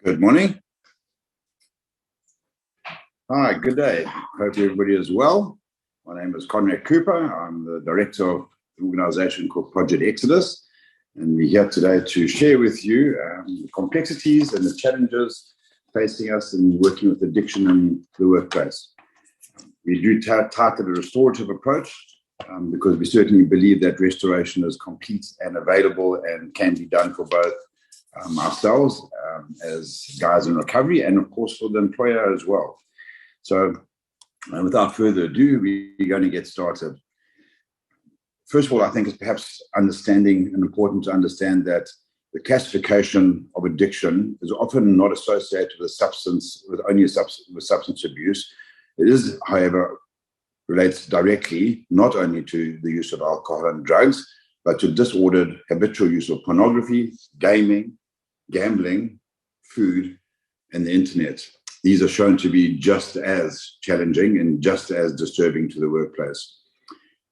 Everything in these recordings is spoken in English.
Good morning. Hi, good day. Hope everybody is well. My name is Conrad Cooper. I'm the director of an organisation called Project ETHOS, and we're here today to share with you the complexities and the challenges facing us in working with addiction in the workplace. We do title a restorative approach because we certainly believe that restoration is complete and available and can be done for both ourselves as guys in recovery and, of course, for the employer as well. So without further ado, we're going to get started. First of all, I think it's perhaps understanding and important to understand that the classification of addiction is often not associated with substance abuse. It is, however, relates directly not only to the use of alcohol and drugs, but to disordered habitual use of pornography, gaming, gambling, food, and the internet. These are shown to be just as challenging and just as disturbing to the workplace.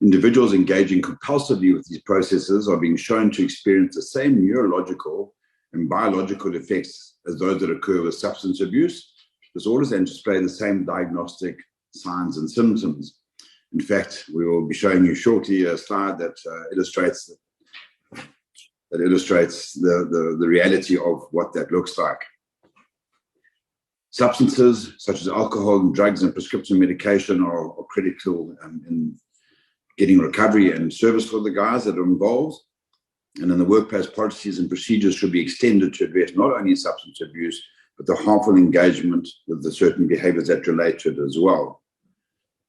Individuals engaging compulsively with these processes are being shown to experience the same neurological and biological effects as those that occur with substance abuse disorders and display the same diagnostic signs and symptoms. In fact, we will be showing you shortly a slide that illustrates the reality of what that looks like. Substances such as alcohol and drugs and prescription medication are critical in getting recovery and service for the guys that are involved. And in the workplace, policies and procedures should be extended to address not only substance abuse, but the harmful engagement with the certain behaviours that relate to it as well.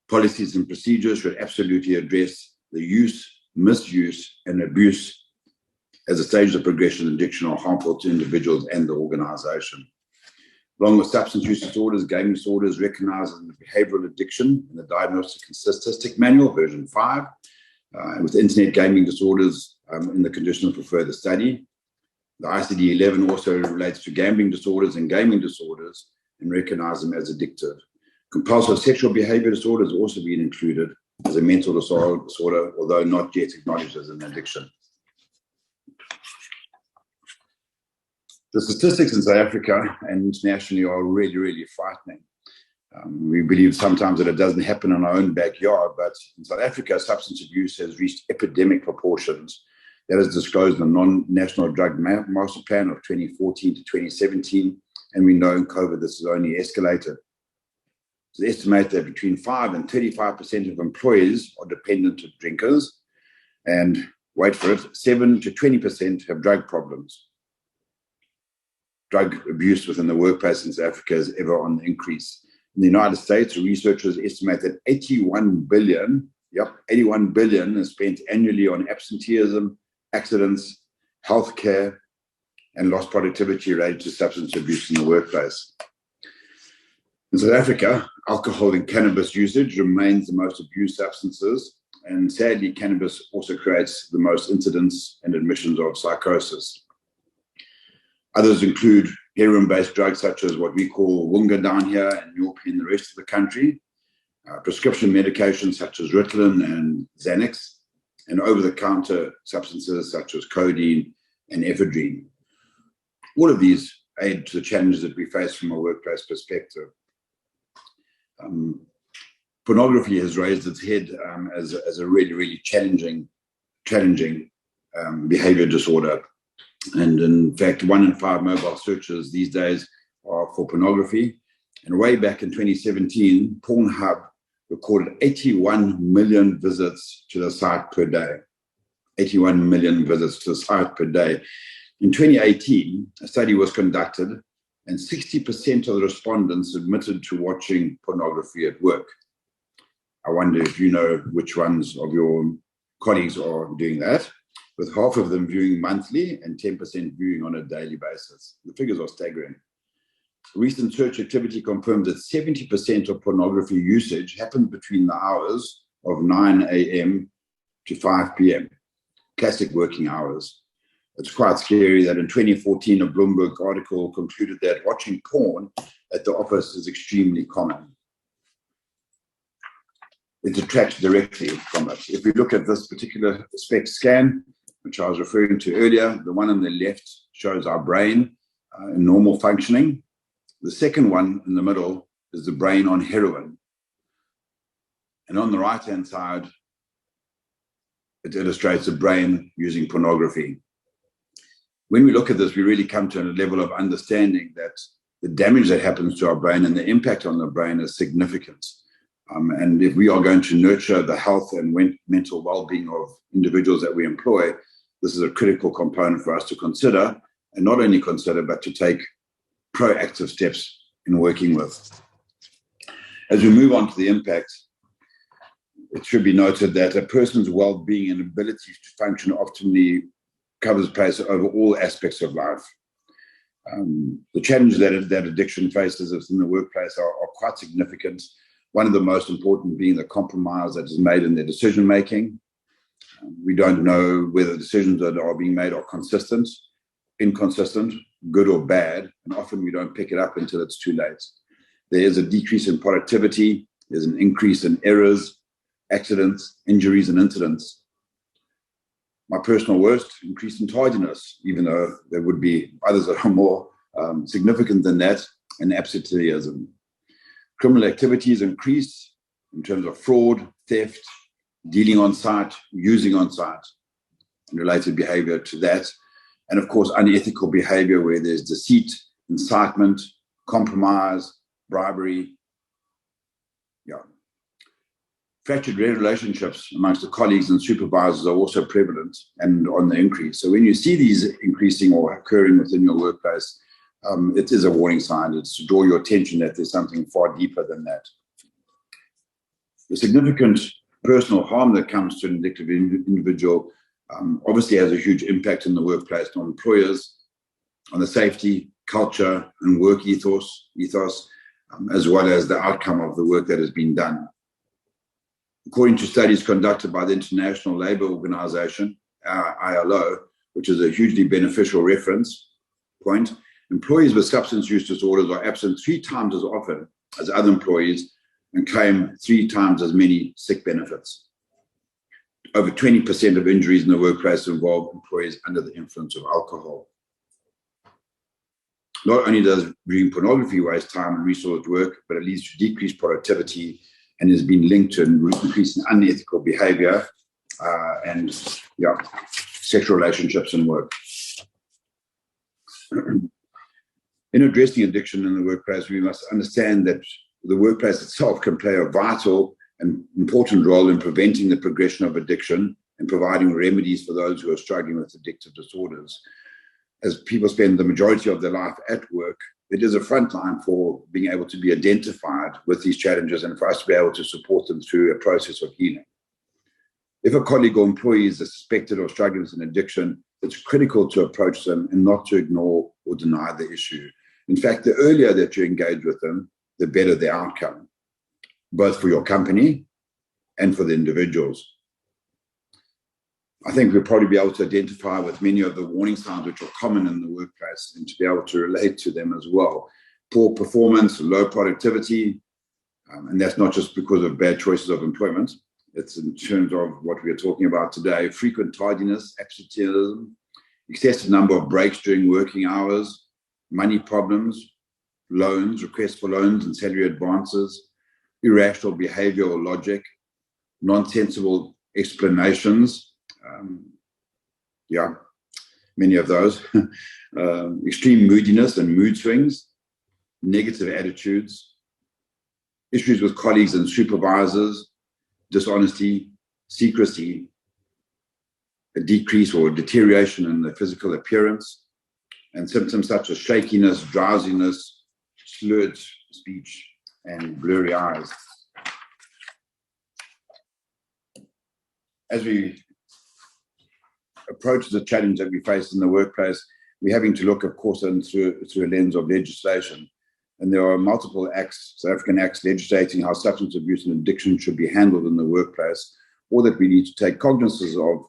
Policies and procedures should absolutely address the use, misuse, and abuse as a stage of progression. Addiction are harmful to individuals and the organisation. Along with substance use disorders, gaming disorders recognized in the behavioural addiction in the Diagnostic and Statistic Manual, version 5, and with internet gaming disorders in the condition for further study. The ICD-11 also relates to gambling disorders and gaming disorders and recognize them as addictive. Compulsive sexual behaviour disorders have also been included as a mental disorder, although not yet acknowledged as an addiction. The statistics in South Africa and internationally are really, really frightening. We believe sometimes that it doesn't happen in our own backyard, but in South Africa, substance abuse has reached epidemic proportions. That is disclosed in the Non-National Drug Master Plan of 2014 to 2017, and we know in COVID this has only escalated. It's estimated that between 5 and 35% of employees are dependent drinkers, and wait for it, 7 to 20% have drug problems. Drug abuse within the workplace in South Africa is ever on the increase. In the United States, researchers estimate that 81 billion is spent annually on absenteeism, accidents, healthcare, and lost productivity related to substance abuse in the workplace. In South Africa, alcohol and cannabis usage remains the most abused substances, and sadly, cannabis also creates the most incidents and admissions of psychosis. Others include heroin-based drugs such as what we call Wunga down here and York in the rest of the country, prescription medications such as Ritalin and Xanax, and over-the-counter substances such as codeine and ephedrine. All of these aid to the challenges that we face from a workplace perspective. Pornography has raised its head as a really, really challenging behavior disorder. And in fact, 1 in 5 mobile searches these days are for pornography. And way back in 2017, Pornhub recorded 81 million visits to the site per day. 81 million visits to the site per day. In 2018, a study was conducted, and 60% of the respondents admitted to watching pornography at work. I wonder if you know which ones of your colleagues are doing that, with half of them viewing monthly and 10% viewing on a daily basis. The figures are staggering. Recent search activity confirms that 70% of pornography usage happens between the hours of 9 a.m. to 5 p.m., classic working hours. It's quite scary that in 2014, a Bloomberg article concluded that watching porn at the office is extremely common. It detracts directly from it. If we look at this particular SPECT scan, which I was referring to earlier, the one on the left shows our brain in normal functioning. The second one in the middle is the brain on heroin. And on the right-hand side, it illustrates the brain using pornography. When we look at this, we really come to a level of understanding that the damage that happens to our brain and the impact on the brain is significant. And if we are going to nurture the health and mental well-being of individuals that we employ, this is a critical component for us to consider, and not only consider, but to take proactive steps in working with. As we move on to the impact, it should be noted that a person's well-being and ability to function optimally covers place over all aspects of life. The challenges that addiction faces within the workplace are quite significant. One of the most important being the compromise that is made in their decision-making. We don't know whether decisions that are being made are consistent, inconsistent, good or bad, and often we don't pick it up until it's too late. There is a decrease in productivity, there's an increase in errors, accidents, injuries, and incidents. My personal worst, increase in tardiness, even though there would be others that are more significant than that, and absenteeism. Criminal activities increase in terms of fraud, theft, dealing on site, using on site, and related behavior to that. And of course, unethical behavior where there's deceit, incitement, compromise, bribery. Fractured relationships amongst the colleagues and supervisors are also prevalent and on the increase. So when you see these increasing or occurring within your workplace, it is a warning sign. It's to draw your attention that there's something far deeper than that. The significant personal harm that comes to an addictive individual obviously has a huge impact in the workplace on employers, on the safety, culture, and work ethos, as well as the outcome of the work that has been done. According to studies conducted by the International Labour Organization, ILO, which is a hugely beneficial reference point, employees with substance use disorders are absent 3 times as often as other employees and claim 3 times as many sick benefits. Over 20% of injuries in the workplace involve employees under the influence of alcohol. Not only does viewing pornography waste time and resource work, but it leads to decreased productivity and has been linked to an increase in unethical behavior and sexual relationships and work. In addressing addiction in the workplace, we must understand that the workplace itself can play a vital and important role in preventing the progression of addiction and providing remedies for those who are struggling with addictive disorders. As people spend the majority of their life at work, it is a front line for being able to be identified with these challenges and for us to be able to support them through a process of healing. If a colleague or employee is suspected of struggling with an addiction, it's critical to approach them and not to ignore or deny the issue. In fact, the earlier that you engage with them, the better the outcome, both for your company and for the individuals. I think we'll probably be able to identify with many of the warning signs which are common in the workplace and to be able to relate to them as well. Poor performance, low productivity, and that's not just because of bad choices of employment. It's in terms of what we are talking about today: frequent tardiness, absenteeism, excessive number of breaks during working hours, money problems, loans, requests for loans and salary advances, irrational behavior or logic, nonsensical explanations, many of those, extreme moodiness and mood swings, negative attitudes, issues with colleagues and supervisors, dishonesty, secrecy, a decrease or deterioration in the physical appearance, and symptoms such as shakiness, drowsiness, slurred speech, and blurry eyes. As we approach the challenge that we face in the workplace, we're having to look, of course, through a lens of legislation. And there are multiple acts, South African acts, legislating how substance abuse and addiction should be handled in the workplace, or that we need to take cognizance of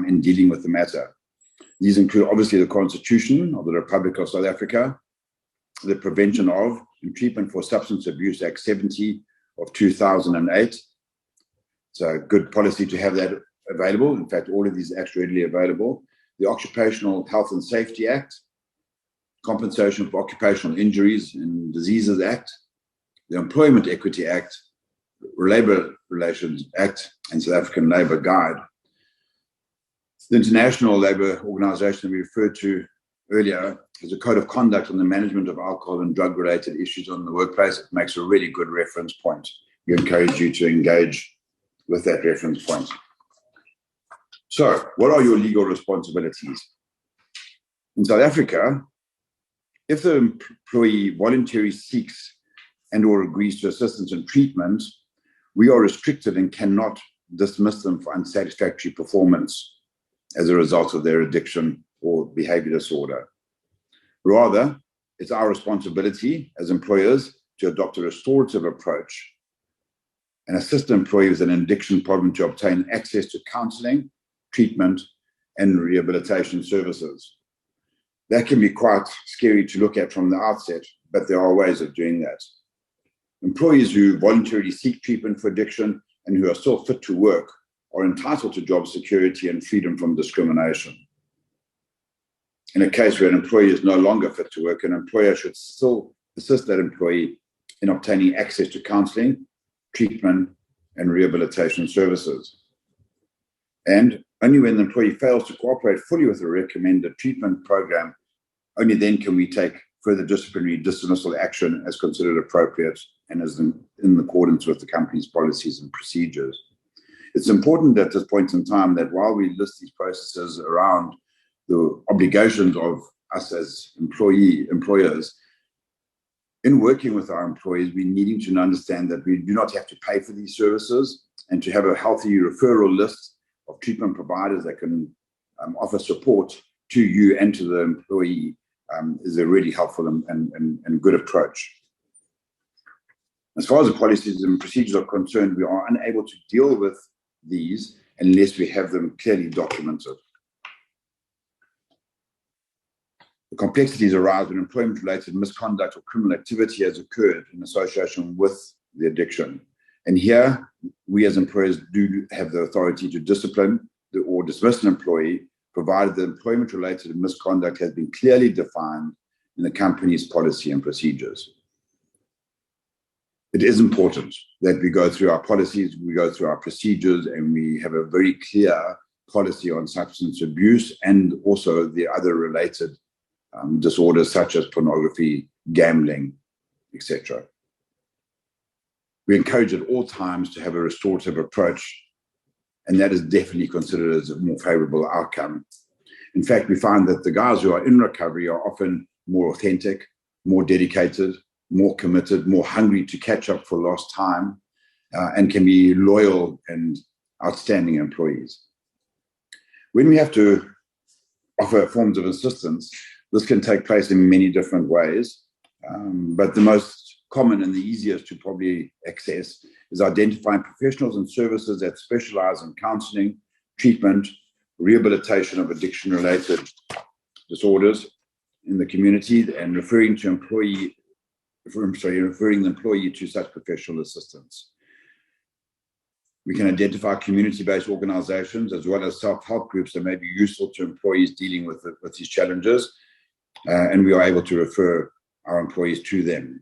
in dealing with the matter. These include, obviously, the Constitution of the Republic of South Africa, the Prevention of and Treatment for Substance Abuse Act 70 of 2008. It's a good policy to have that available. In fact, all of these acts are readily available. The Occupational Health and Safety Act, Compensation for Occupational Injuries and Diseases Act, the Employment Equity Act, Labour Relations Act, and South African Labour Guide. The International Labour Organization we referred to earlier has a code of conduct on the management of alcohol and drug-related issues on the workplace. It makes a really good reference point. We encourage you to engage with that reference point. So, what are your legal responsibilities? In South Africa, if the employee voluntarily seeks and or agrees to assistance and treatment, we are restricted and cannot dismiss them for unsatisfactory performance as a result of their addiction or behavior disorder. Rather, it's our responsibility as employers to adopt a restorative approach and assist employees with an addiction problem to obtain access to counseling, treatment, and rehabilitation services. That can be quite scary to look at from the outset, but there are ways of doing that. Employees who voluntarily seek treatment for addiction and who are still fit to work are entitled to job security and freedom from discrimination. In a case where an employee is no longer fit to work, an employer should still assist that employee in obtaining access to counseling, treatment, and rehabilitation services. And only when the employee fails to cooperate fully with the recommended treatment program, only then can we take further disciplinary dismissal action as considered appropriate and as in accordance with the company's policies and procedures. It's important at this point in time that while we list these processes around the obligations of us as employers, in working with our employees, we needing to understand that we do not have to pay for these services, and to have a healthy referral list of treatment providers that can offer support to you and to the employee is a really helpful and good approach. As far as the policies and procedures are concerned, we are unable to deal with these unless we have them clearly documented. The complexities arise when employment-related misconduct or criminal activity has occurred in association with the addiction. And here, we as employers do have the authority to discipline or dismiss an employee, provided the employment-related misconduct has been clearly defined in the company's policy and procedures. It is important that we go through our policies, we go through our procedures, and we have a very clear policy on substance abuse and also the other related disorders such as pornography, gambling, etc. We encourage at all times to have a restorative approach, and that is definitely considered as a more favorable outcome. In fact, we find that the guys who are in recovery are often more authentic, more dedicated, more committed, more hungry to catch up for lost time, and can be loyal and outstanding employees. When we have to offer forms of assistance, this can take place in many different ways, but the most common and the easiest to probably access is identifying professionals and services that specialize in counseling, treatment, rehabilitation of addiction-related disorders in the community, and referring the employee to such professional assistance. We can identify community-based organizations as well as self-help groups that may be useful to employees dealing with these challenges, and we are able to refer our employees to them.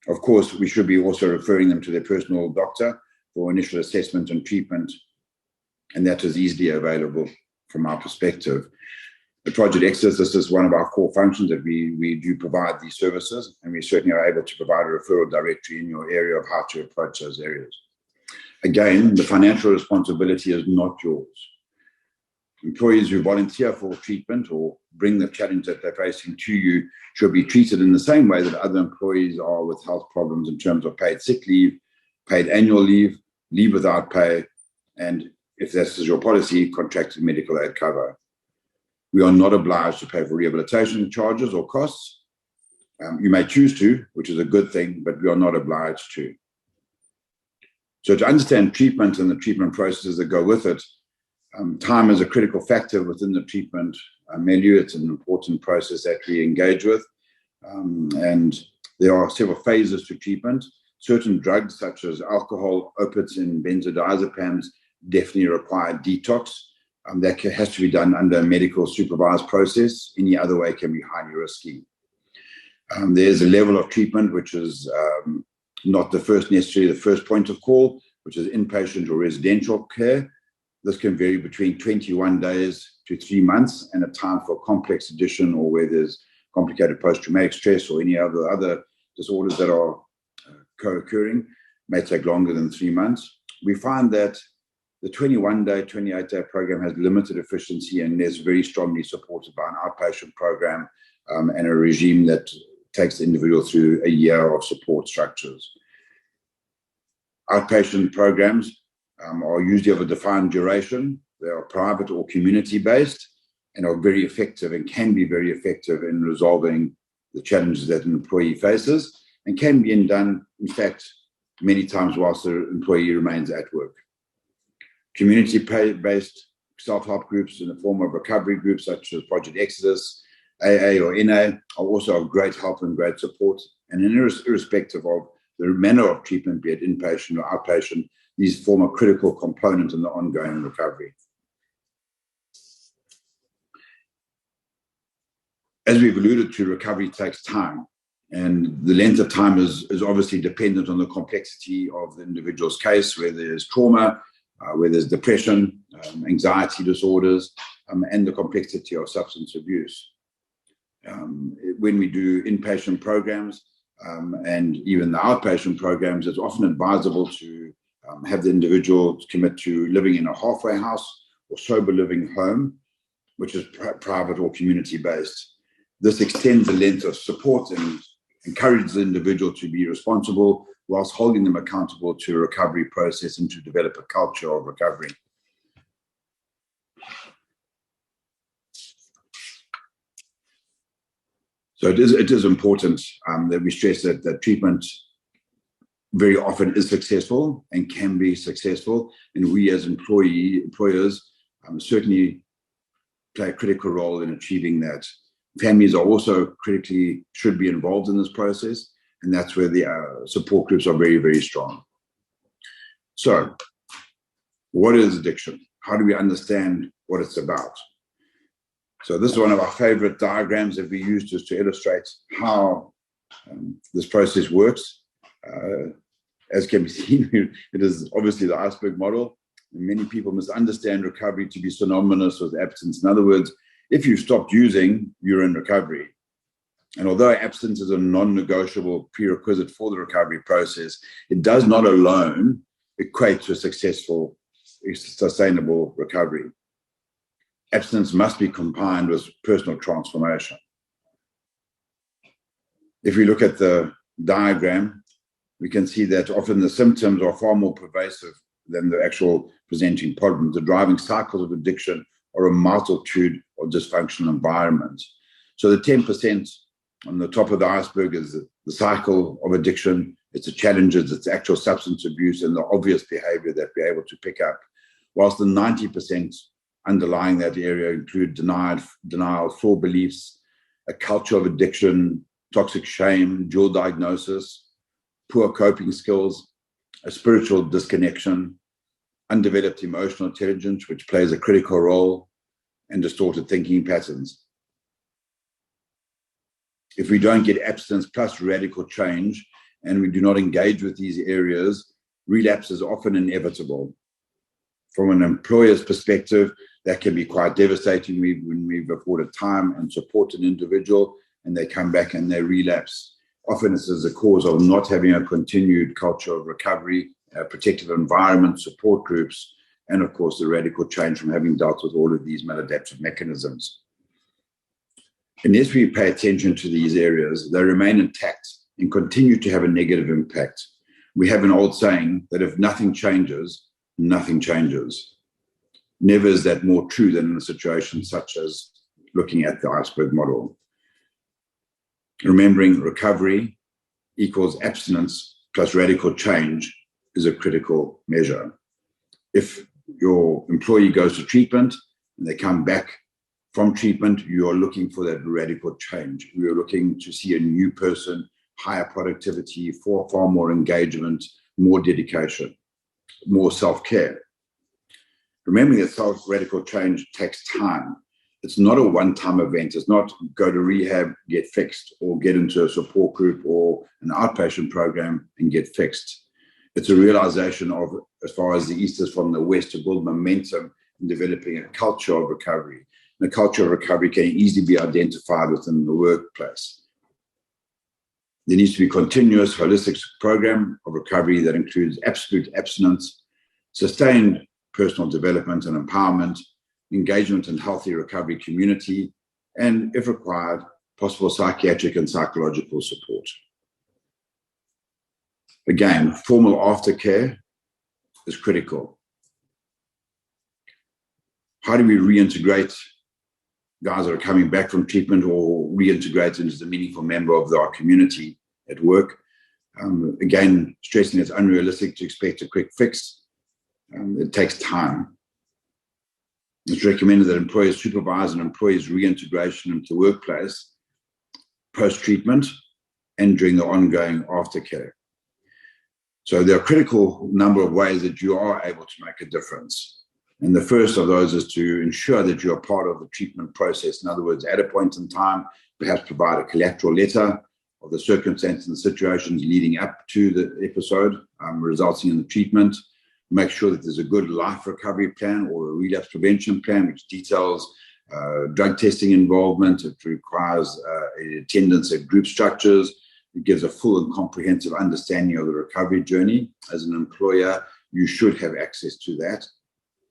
Of course, we should be also referring them to their personal doctor for initial assessment and treatment, and that is easily available from our perspective. The Project ETHOS, this is one of our core functions that we do provide these services, and we certainly are able to provide a referral directory in your area of how to approach those areas. Again, the financial responsibility is not yours. Employees who volunteer for treatment or bring the challenge that they're facing to you should be treated in the same way that other employees are with health problems in terms of paid sick leave, paid annual leave, leave without pay, and if this is your policy, contracted medical aid cover. We are not obliged to pay for rehabilitation charges or costs. You may choose to, which is a good thing, but we are not obliged to. So to understand treatment and the treatment processes that go with it, time is a critical factor within the treatment milieu. It's an important process that we engage with. And there are several phases to treatment. Certain drugs such as alcohol, opiates, and benzodiazepines definitely require detox That has to be done under a medical supervised process. Any other way can be highly risky. There's a level of treatment which is not necessarily the first point of call, which is inpatient or residential care. This can vary between 21 days to 3 months, and a time for complex addiction or where there's complicated post-traumatic stress or any other disorders that are co-occurring may take longer than 3 months. We find that the 21-day, 28-day program has limited efficiency and is very strongly supported by an outpatient program and a regime that takes the individual through a year of support structures. Outpatient programs are usually of a defined duration. They are private or community-based and are very effective and can be very effective in resolving the challenges that an employee faces, and can be done, in fact, many times whilst the employee remains at work. Community-based self-help groups in the form of recovery groups such as Project ETHOS, AA or NA are also of great help and great support, and irrespective of the manner of treatment, be it inpatient or outpatient, these form a critical component in the ongoing recovery. As we've alluded to, recovery takes time, and the length of time is obviously dependent on the complexity of the individual's case, where there's trauma, where there's depression, anxiety disorders, and the complexity of substance abuse. When we do inpatient programs and even the outpatient programs, it's often advisable to have the individual commit to living in a halfway house or sober living home, which is private or community-based. This extends the length of support and encourages the individual to be responsible whilst holding them accountable to a recovery process and to develop a culture of recovery. So it is important that we stress that treatment very often is successful and can be successful, and we as employers certainly play a critical role in achieving that. Families are also should be involved in this process, and that's where the support groups are very, very strong. So, what is addiction? How do we understand what it's about? So this is one of our favorite diagrams that we use just to illustrate how this process works. As can be seen, it is obviously the iceberg model. And many people misunderstand recovery to be synonymous with abstinence. In other words, if you've stopped using, you're in recovery. And although abstinence is a non-negotiable prerequisite for the recovery process, it does not alone equate to a successful, sustainable recovery. Abstinence must be combined with personal transformation. If we look at the diagram, we can see that often the symptoms are far more pervasive than the actual presenting problem. The driving cycles of addiction are a multitude of dysfunctional environments. So the 10% on the top of the iceberg is the cycle of addiction. It's the challenges, it's actual substance abuse and the obvious behavior that we're able to pick up. Whilst the 90% underlying that area include denial, full beliefs, a culture of addiction, toxic shame, dual diagnosis, poor coping skills, a spiritual disconnection, undeveloped emotional intelligence, which plays a critical role, and distorted thinking patterns. If we don't get abstinence plus radical change and we do not engage with these areas, relapse is often inevitable. From an employer's perspective, that can be quite devastating when we've afforded time and support an individual and they come back and they relapse. Often this is a cause of not having a continued culture of recovery, a protective environment, support groups, and of course the radical change from having dealt with all of these maladaptive mechanisms. Unless we pay attention to these areas, they remain intact and continue to have a negative impact. We have an old saying that if nothing changes, nothing changes. Never is that more true than in a situation such as looking at the iceberg model. Remembering recovery equals abstinence plus radical change is a critical measure. If your employee goes to treatment and they come back from treatment, you are looking for that radical change. We are looking to see a new person, higher productivity, far more engagement, more dedication, more self-care. Remembering that self-radical change takes time. It's not a one-time event. It's not go to rehab, get fixed, or get into a support group or an outpatient program and get fixed. It's a realization of, as far as the East is from the West, to build momentum in developing a culture of recovery. And a culture of recovery can easily be identified within the workplace. There needs to be a continuous, holistic program of recovery that includes absolute abstinence, sustained personal development and empowerment, engagement in healthy recovery community, and, if required, possible psychiatric and psychological support. Again, formal aftercare is critical. How do we reintegrate guys that are coming back from treatment or reintegrate into the meaningful member of our community at work? Again, stressing it's unrealistic to expect a quick fix. It takes time. It's recommended that employers supervise an employee's reintegration into the workplace post-treatment and during the ongoing aftercare. So there are a critical number of ways that you are able to make a difference. And the first of those is to ensure that you are part of the treatment process. In other words, at a point in time, perhaps provide a collateral letter of the circumstances and situations leading up to the episode, resulting in the treatment. Make sure that there's a good life recovery plan or a relapse prevention plan, which details drug testing involvement. It requires attendance at group structures. It gives a full and comprehensive understanding of the recovery journey. As an employer, you should have access to that.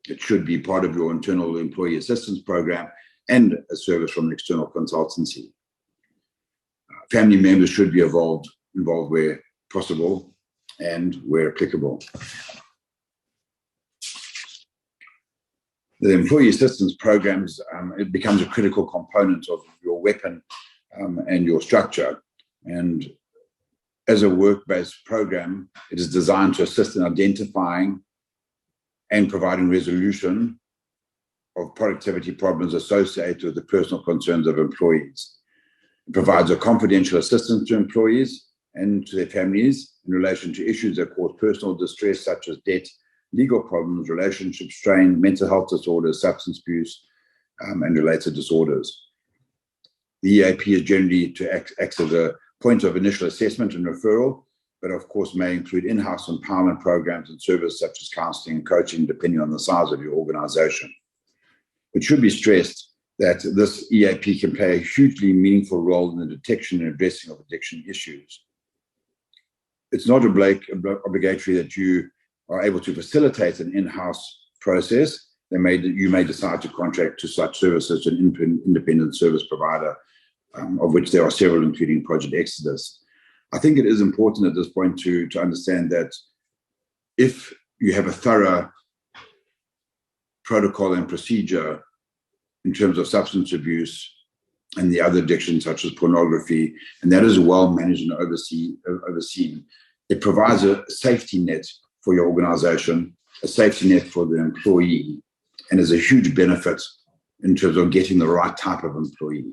It should be part of your internal employee assistance program and a service from an external consultancy. Family members should be involved where possible and where applicable. The employee assistance programs, it becomes a critical component of your weapon and your structure. And as a work-based program, it is designed to assist in identifying and providing resolution of productivity problems associated with the personal concerns of employees. It provides a confidential assistance to employees and to their families in relation to issues that cause personal distress, such as debt, legal problems, relationship strain, mental health disorders, substance abuse, and related disorders. The EAP is generally to act as a point of initial assessment and referral, but of course may include in-house empowerment programs and services such as counseling and coaching, depending on the size of your organization. It should be stressed that this EAP can play a hugely meaningful role in the detection and addressing of addiction issues. It's not obligatory that you are able to facilitate an in-house process. You may decide to contract to such services to an independent service provider, of which there are several, including Project ETHOS. I think it is important at this point to understand that if you have a thorough protocol and procedure in terms of substance abuse and the other addictions such as pornography, and that is well managed and overseen, it provides a safety net for your organization, a safety net for the employee, and is a huge benefit in terms of getting the right type of employee.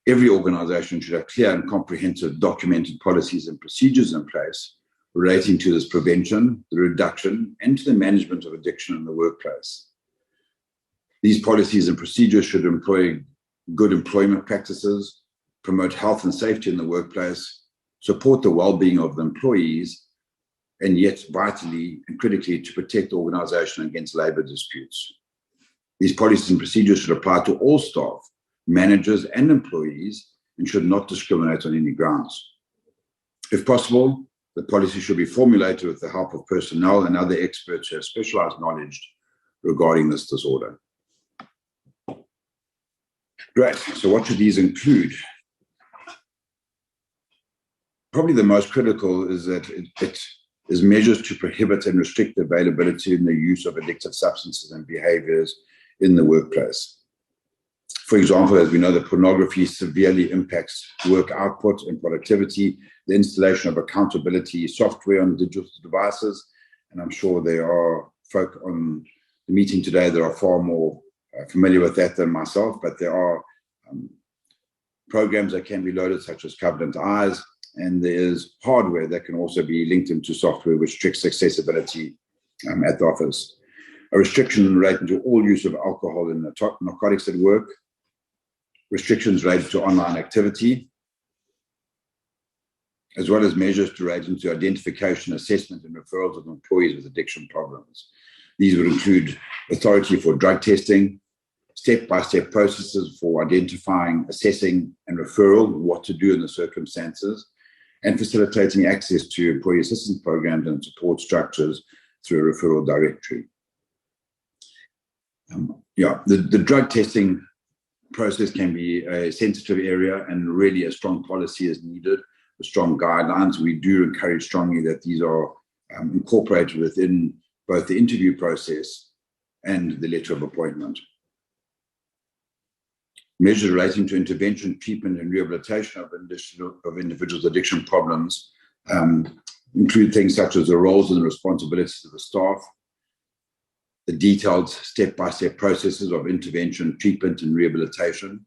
Every organization should have clear and comprehensive documented policies and procedures in place relating to this prevention, the reduction, and to the management of addiction in the workplace. These policies and procedures should employ good employment practices, promote health and safety in the workplace, support the well-being of the employees, and yet vitally and critically to protect the organization against labor disputes. These policies and procedures should apply to all staff, managers, and employees, and should not discriminate on any grounds. If possible, the policy should be formulated with the help of personnel and other experts who have specialized knowledge regarding this disorder. Great. So what should these include? Probably the most critical is that it is measures to prohibit and restrict the availability and the use of addictive substances and behaviours in the workplace. For example, as we know, that pornography severely impacts work output and productivity, the installation of accountability software on digital devices, and I'm sure there are folk on the meeting today that are far more familiar with that than myself, but there are programs that can be loaded, such as Covenant Eyes, and there is hardware that can also be linked into software which restricts accessibility at the office. A restriction relating to all use of alcohol and narcotics at work. Restrictions related to online activity, as well as measures relating to identification, assessment, and referrals of employees with addiction problems. These would include authority for drug testing, step-by-step processes for identifying, assessing, and referral, what to do in the circumstances, and facilitating access to employee assistance programs and support structures through a referral directory. The drug testing process can be a sensitive area, and really a strong policy is needed, with strong guidelines. We do encourage strongly that these are incorporated within both the interview process and the letter of appointment. Measures relating to intervention, treatment, and rehabilitation of individuals' addiction problems include things such as the roles and the responsibilities of the staff, the detailed step-by-step processes of intervention, treatment, and rehabilitation.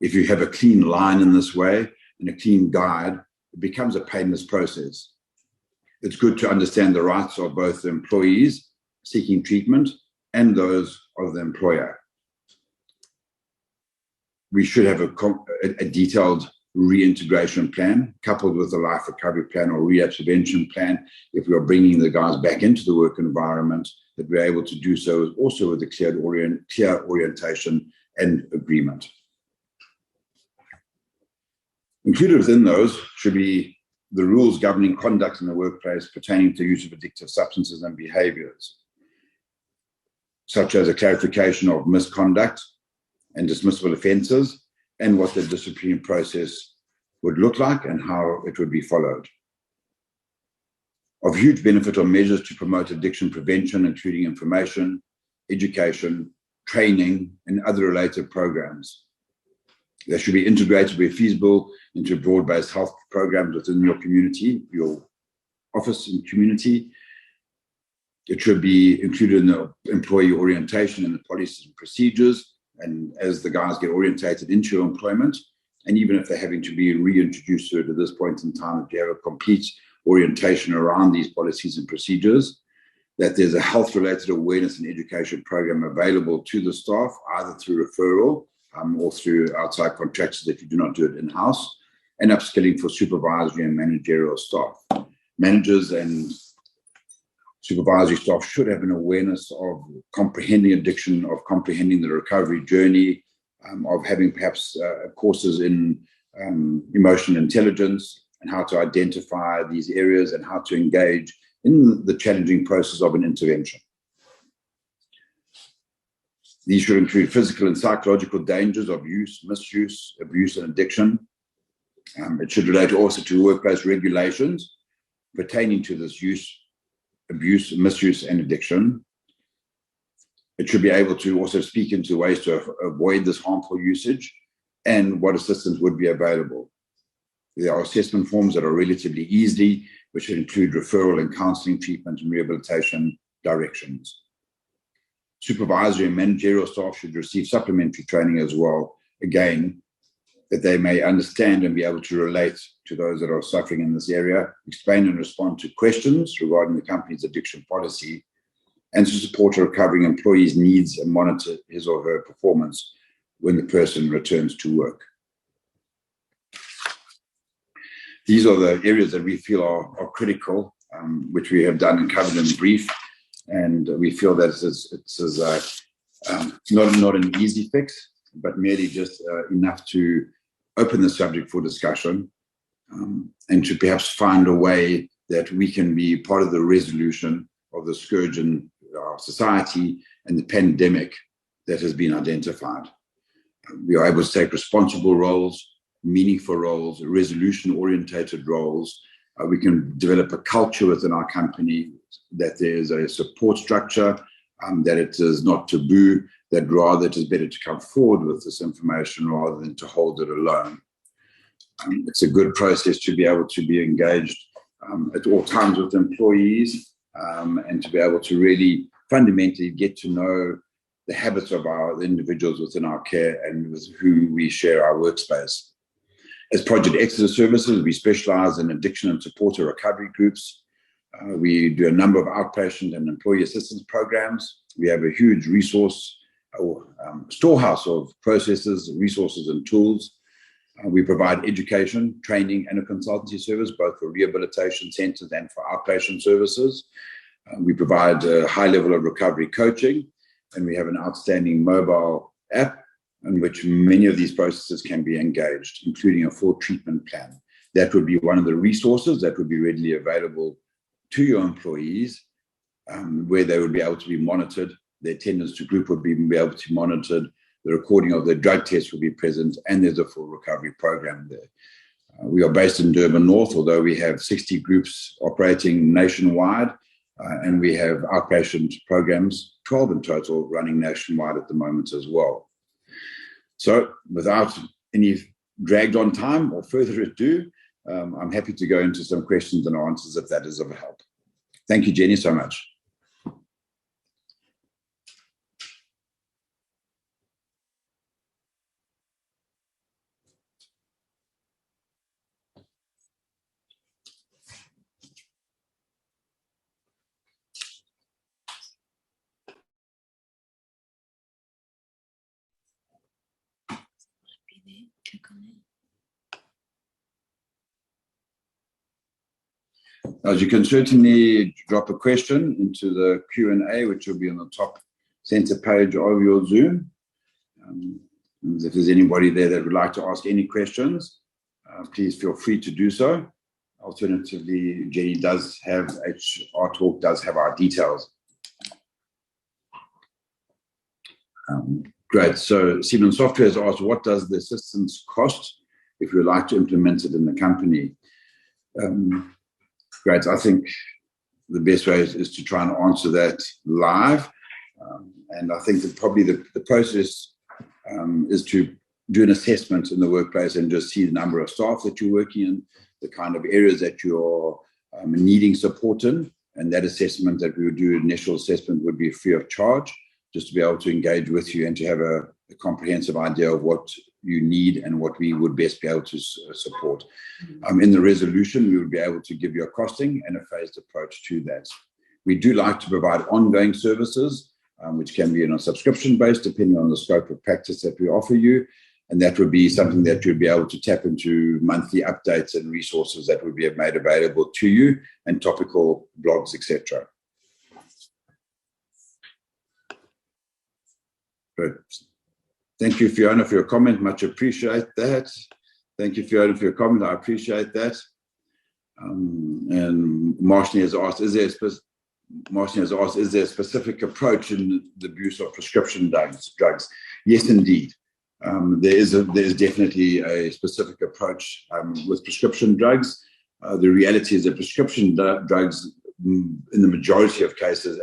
If you have a clean line in this way and a clean guide, it becomes a painless process. It's good to understand the rights of both the employees seeking treatment and those of the employer. We should have a detailed reintegration plan coupled with a life recovery plan or rehab prevention plan if we are bringing the guys back into the work environment, that we're able to do so also with a clear orientation and agreement. Included within those should be the rules governing conduct in the workplace pertaining to use of addictive substances and behaviours, such as a clarification of misconduct and dismissible offences, and what the disciplinary process would look like and how it would be followed. Of huge benefit are measures to promote addiction prevention, including information, education, training, and other related programs. They should be integrated where feasible into broad-based health programs within your community, your office and community. It should be included in the employee orientation and the policies and procedures, and as the guys get orientated into employment, and even if they're having to be reintroduced to it at this point in time, if you have a complete orientation around these policies and procedures, that there's a health-related awareness and education program available to the staff, either through referral or through outside contractors if you do not do it in-house, and upskilling for supervisory and managerial staff. Managers and supervisory staff should have an awareness of comprehending addiction, of comprehending the recovery journey, of having perhaps courses in emotional intelligence and how to identify these areas and how to engage in the challenging process of an intervention. These should include physical and psychological dangers of use, misuse, abuse, and addiction. It should relate also to workplace regulations pertaining to this use, abuse, misuse, and addiction. It should be able to also speak into ways to avoid this harmful usage and what assistance would be available. There are assessment forms that are relatively easy, which should include referral and counselling, treatment, and rehabilitation directions. Supervisory and managerial staff should receive supplementary training as well, again, that they may understand and be able to relate to those that are suffering in this area, explain and respond to questions regarding the company's addiction policy, and to support a recovering employee's needs and monitor his or her performance when the person returns to work. These are the areas that we feel are critical, which we have done and covered in brief, and we feel that it's not an easy fix, but merely just enough to open the subject for discussion, and to perhaps find a way that we can be part of the resolution of the scourge in our society and the pandemic that has been identified. We are able to take responsible roles, meaningful roles, resolution-orientated roles. We can develop a culture within our company that there is a support structure, that it is not taboo, that rather it is better to come forward with this information rather than to hold it alone. It's a good process to be able to be engaged at all times with employees, and to be able to really fundamentally get to know the habits of our individuals within our care and with whom we share our workspace. As Project Exodus services, we specialise in addiction and support recovery groups. We do a number of outpatient and employee assistance programs. We have a huge resource storehouse of processes, resources, and tools. We provide education, training, and a consultancy service, both for rehabilitation centres and for outpatient services. We provide a high level of recovery coaching, and we have an outstanding mobile app in which many of these processes can be engaged, including a full treatment plan. That would be one of the resources that would be readily available to your employees, where they would be able to be monitored. Their attendance to group would be able to be monitored. The recording of their drug tests would be present, and there's a full recovery program there. We are based in Durban North, although we have 60 groups operating nationwide, and we have outpatient programs, 12 in total, running nationwide at the moment as well. So without any dragged on time or further ado, I'm happy to go into some questions and answers if that is of help. Thank you, Jenny, so much. As you can certainly drop a question into the Q&A, which will be on the top center page of your Zoom. And if there's anybody there that would like to ask any questions, please feel free to do so. Alternatively, Jenny does have, HR Talk does have our details. Great. So Siemens Software has asked, what does the assistance cost if you would like to implement it in the company? Great. I think the best way is to try and answer that live. And I think that probably the process is to do an assessment in the workplace and just see the number of staff that you're working in, the kind of areas that you're needing support in. And that assessment that we would do, initial assessment, would be free of charge, just to be able to engage with you and to have a comprehensive idea of what you need and what we would best be able to support. In the resolution, we would be able to give you a costing and a phased approach to that. We do like to provide ongoing services, which can be on a subscription base, depending on the scope of practice that we offer you. And that would be something that you'd be able to tap into monthly updates and resources that would be made available to you, and topical blogs, etc. Good. Thank you, Fiona, for your comment. Much appreciate that. Thank you, Fiona, for your comment. I appreciate that. And Marshall has asked, is there a specific approach in the abuse of prescription drugs? Yes, indeed. There is definitely a specific approach with prescription drugs. The reality is that prescription drugs, in the majority of cases,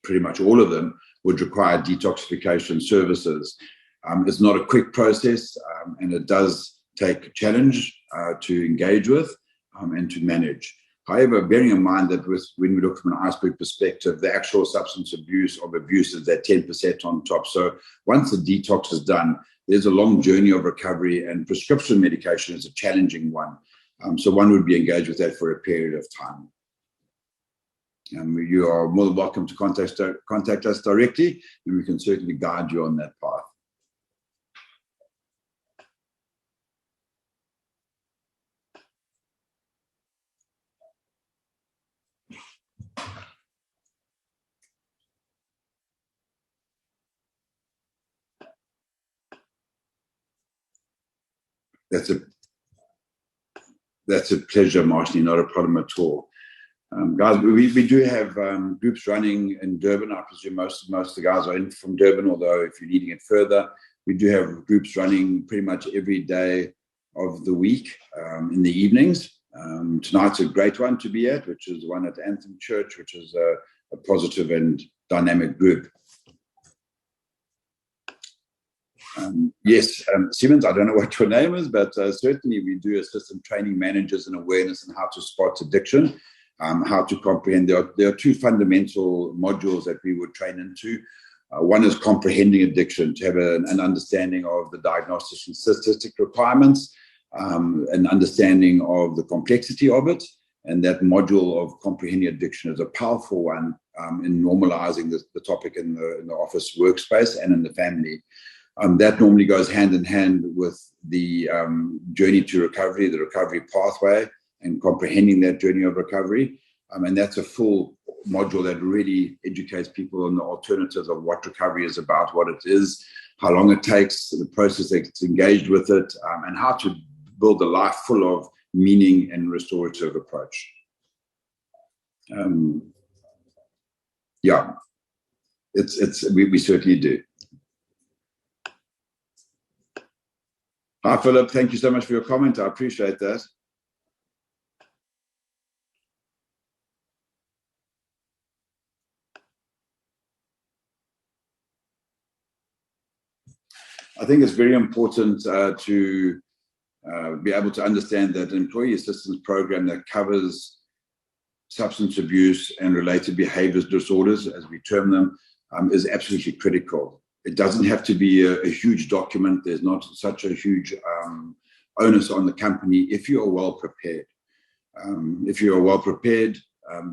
pretty much all of them, would require detoxification services. It's not a quick process, and it does take challenge to engage with and to manage. However, bearing in mind that when we look from an iceberg perspective, the actual substance abuse is that 10% on top. So once the detox is done, there's a long journey of recovery, and prescription medication is a challenging one. So one would be engaged with that for a period of time. You are more than welcome to contact us directly, and we can certainly guide you on that path. That's a pleasure, Marshall, not a problem at all. Guys, we do have groups running in Durban. I presume most of the guys are in from Durban, although if you're needing it further, we do have groups running pretty much every day of the week in the evenings. Tonight's a great one to be at, which is one at Anthem Church, which is a positive and dynamic group. Yes, Siemens, I don't know what your name is, but certainly we do assist in training managers in awareness and how to spot addiction. How to comprehend. There are two fundamental modules that we would train into. One is comprehending addiction, to have an understanding of the diagnostic and statistic requirements, an understanding of the complexity of it, And that module of comprehending addiction is a powerful one in normalizing the topic in the office workspace and in the family. That normally goes hand in hand with the journey to recovery, the recovery pathway, and comprehending that journey of recovery. And that's a full module that really educates people on the alternatives of what recovery is about, what it is, how long it takes, the process that's engaged with it, and how to build a life full of meaning and restorative approach. We certainly do. Hi, Philip. Thank you so much for your comment. I appreciate that. I think it's very important to be able to understand that an employee assistance program that covers substance abuse and related behaviours disorders, as we term them, is absolutely critical. It doesn't have to be a huge document. There's not such a huge onus on the company if you are well prepared. If you are well prepared,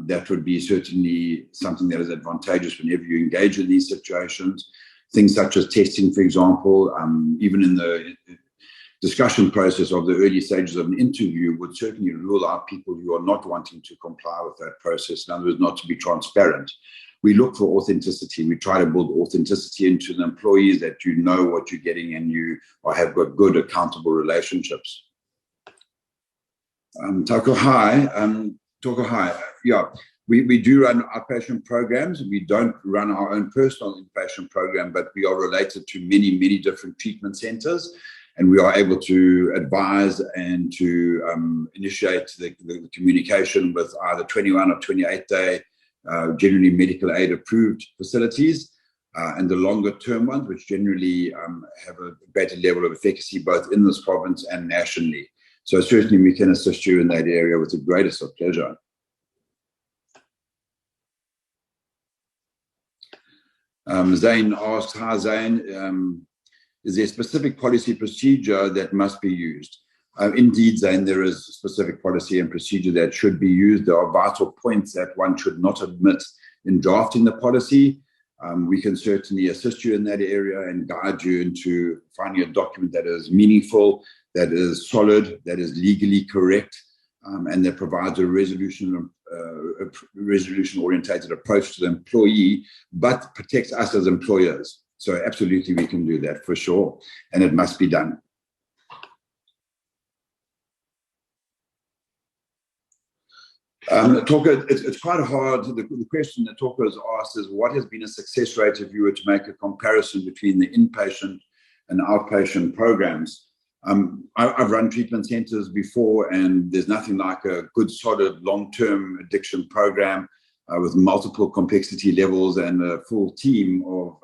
that would be certainly something that is advantageous whenever you engage in these situations. Things such as testing, for example, even in the discussion process of the early stages of an interview would certainly rule out people who are not wanting to comply with that process. In other words, not to be transparent. We look for authenticity. We try to build authenticity into the employees, that you know what you're getting and you have got good, accountable relationships. Toko Hai, yeah. We do run outpatient programs. We don't run our own personal inpatient program, but we are related to many, many different treatment centers, and we are able to advise and to initiate the communication with either 21 or 28-day, generally medical aid approved facilities, and the longer term ones, which generally have a better level of efficacy both in this province and nationally. So certainly we can assist you in that area with the greatest of pleasure. Zane asked, hi Zane, is there a specific policy procedure that must be used? Indeed, Zane, there is a specific policy and procedure that should be used. There are vital points that one should not omit in drafting the policy. We can certainly assist you in that area and guide you into finding a document that is meaningful, that is solid, that is legally correct, and that provides a resolution-orientated approach to the employee, but protects us as employers. So absolutely we can do that for sure, and it must be done. Talker, it's quite hard. The question that Talker has asked is, what has been a success rate if you were to make a comparison between the inpatient and outpatient programs? I've run treatment centers before, and there's nothing like a good, solid, long-term addiction program with multiple complexity levels and a full team of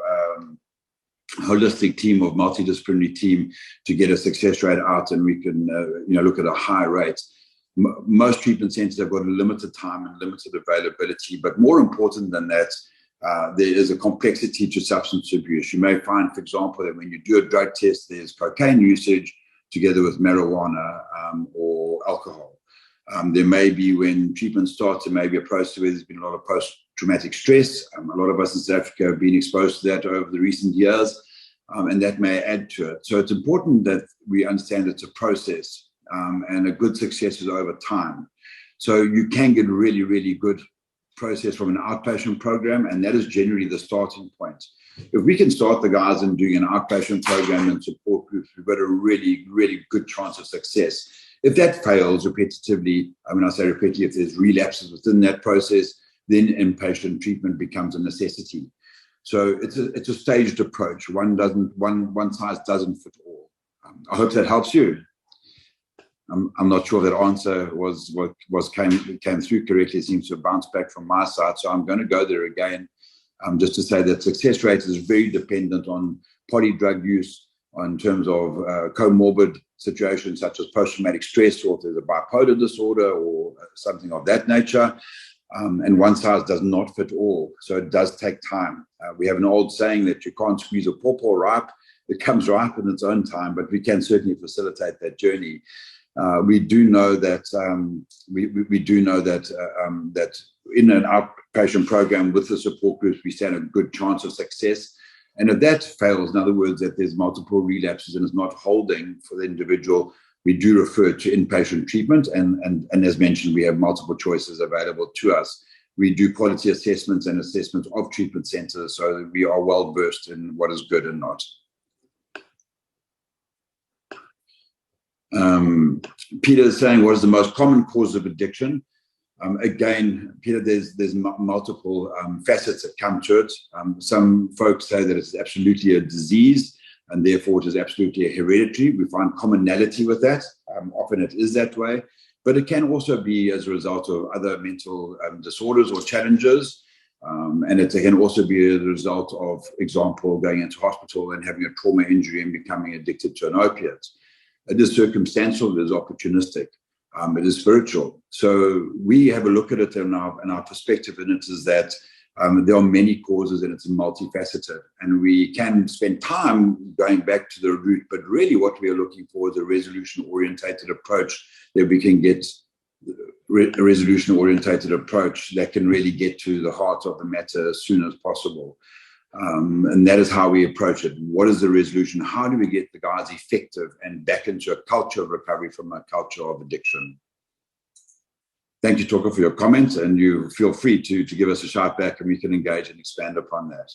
holistic team of multidisciplinary team to get a success rate out, and we can look at a high rate. Most treatment centers have got a limited time and limited availability, but more important than that, there is a complexity to substance abuse. You may find, for example, that when you do a drug test, there's cocaine usage together with marijuana or alcohol. There may be, when treatment starts, there may be a process where there's been a lot of post-traumatic stress. A lot of us in South Africa have been exposed to that over the recent years, and that may add to it. So it's important that we understand it's a process, and a good success is over time. So you can get really, really good process from an outpatient program, and that is generally the starting point. If we can start the guys in doing an outpatient program and support groups, we've got a really, really good chance of success. If that fails repetitively, when I say repetitively, if there's relapses within that process, then inpatient treatment becomes a necessity. So it's a staged approach. One size doesn't fit all. I hope that helps you. I'm not sure that answer came through correctly. It seems to have bounced back from my side. So I'm going to go there again, just to say that success rate is very dependent on polydrug use, in terms of comorbid situations such as post-traumatic stress, or if there's a bipolar disorder or something of that nature. And one size does not fit all. So it does take time. We have an old saying that you can't squeeze a pawpaw ripe. It comes ripe in its own time, but we can certainly facilitate that journey. We do know that that in an outpatient program with the support groups, we stand a good chance of success. And if that fails, in other words, that there's multiple relapses and it's not holding for the individual, we do refer to inpatient treatment. And as mentioned, we have multiple choices available to us. We do quality assessments and assessments of treatment centers so that we are well versed in what is good and not. Peter is saying, what is the most common cause of addiction? Again, Peter, there's multiple facets that come to it. Some folks say that it's absolutely a disease and therefore it is absolutely a hereditary. We find commonality with that. Often it is that way, but it can also be as a result of other mental disorders or challenges. And it can also be a result of, example, going into hospital and having a trauma injury and becoming addicted to an opiate. It is circumstantial, it is opportunistic, it is spiritual. So we have a look at it, and our perspective in it is that there are many causes and it's multifaceted. And we can spend time going back to the root, but really what we are looking for is a resolution-orientated approach that we can get, a resolution-orientated approach that can really get to the heart of the matter as soon as possible. And that is how we approach it. What is the resolution? How do we get the guys effective and back into a culture of recovery from a culture of addiction? Thank you, Talker, for your comments, and you feel free to give us a shout back and we can engage and expand upon that.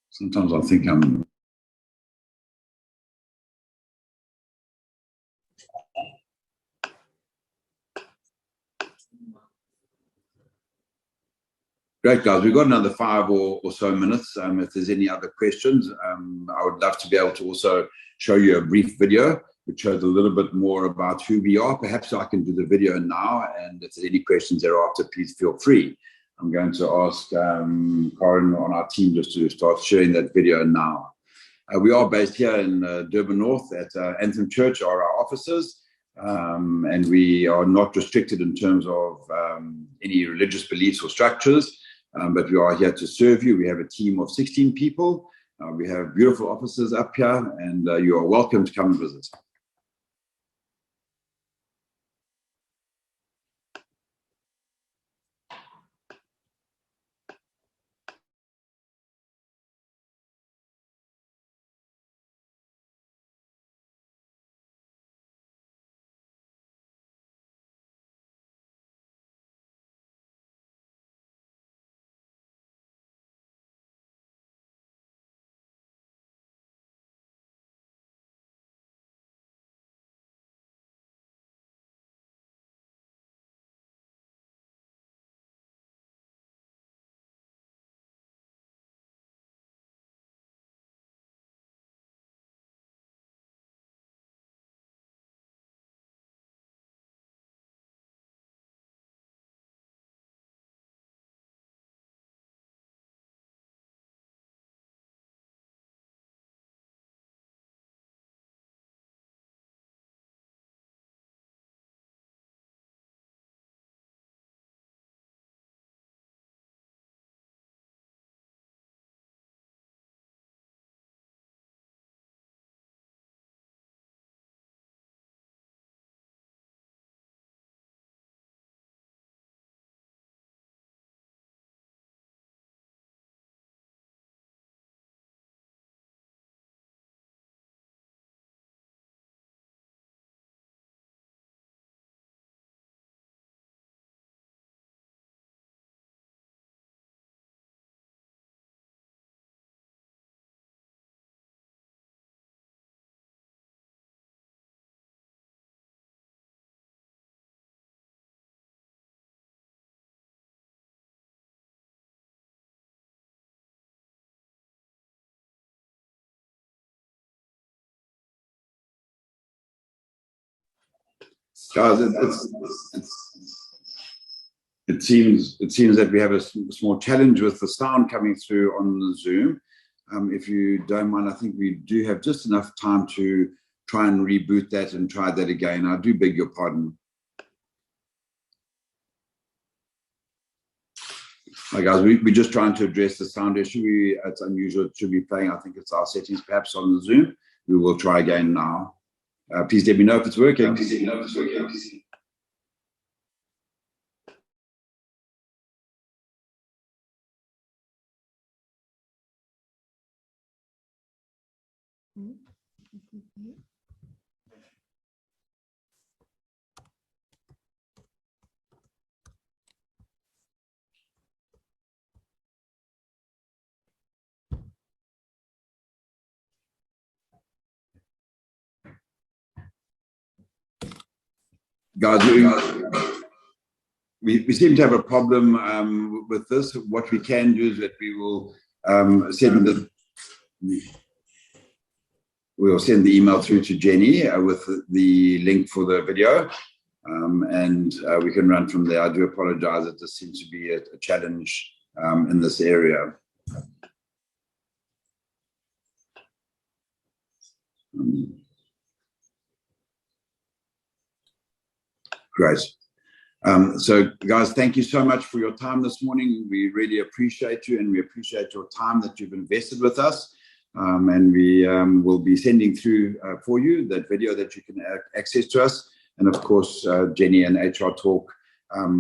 Sometimes I think I'm... Great, guys. We've got another 5 or so minutes. If there's any other questions, I would love to be able to also show you a brief video which shows a little bit more about who we are. Perhaps I can do the video now, and if there's any questions thereafter, please feel free. I'm going to ask Karen on our team just to start sharing that video now. We are based here in Durban North at Anthem Church are our offices, and we are not restricted in terms of any religious beliefs or structures. But we are here to serve you. We have a team of 16 people. We have beautiful offices up here, and you are welcome to come and visit. Guys, it seems that we have a small challenge with the sound coming through on the Zoom. If you don't mind, I think we do have just enough time to try and reboot that and try that again. I do beg your pardon. Hi guys, we're just trying to address the sound issue. It's unusual. It should be playing. I think it's our settings perhaps on the Zoom. we will try again now. Please let me know if it's working. Guys, we seem to have a problem with this. What we can do is that we will send the email through to Jenny with the link for the video, and we can run from there. I do apologize. It just seems to be a challenge in this area. Great. So, guys, thank you so much for your time this morning. We really appreciate you, and we appreciate your time that you've invested with us. And we will be sending through for you that video that you can access to us. And, of course, Jenny and HR Talk,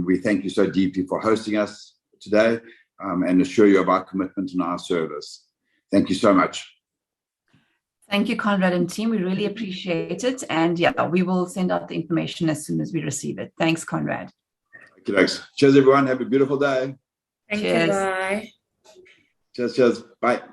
we thank you so deeply for hosting us today and assure you of our commitment and our service. Thank you so much. Thank you, Conrad and team. We really appreciate it. And yeah, we will send out the information as soon as we receive it. Thanks, Conrad. Okay, thanks. Cheers, everyone. Have a beautiful day. Thank you. Bye. Cheers. Bye.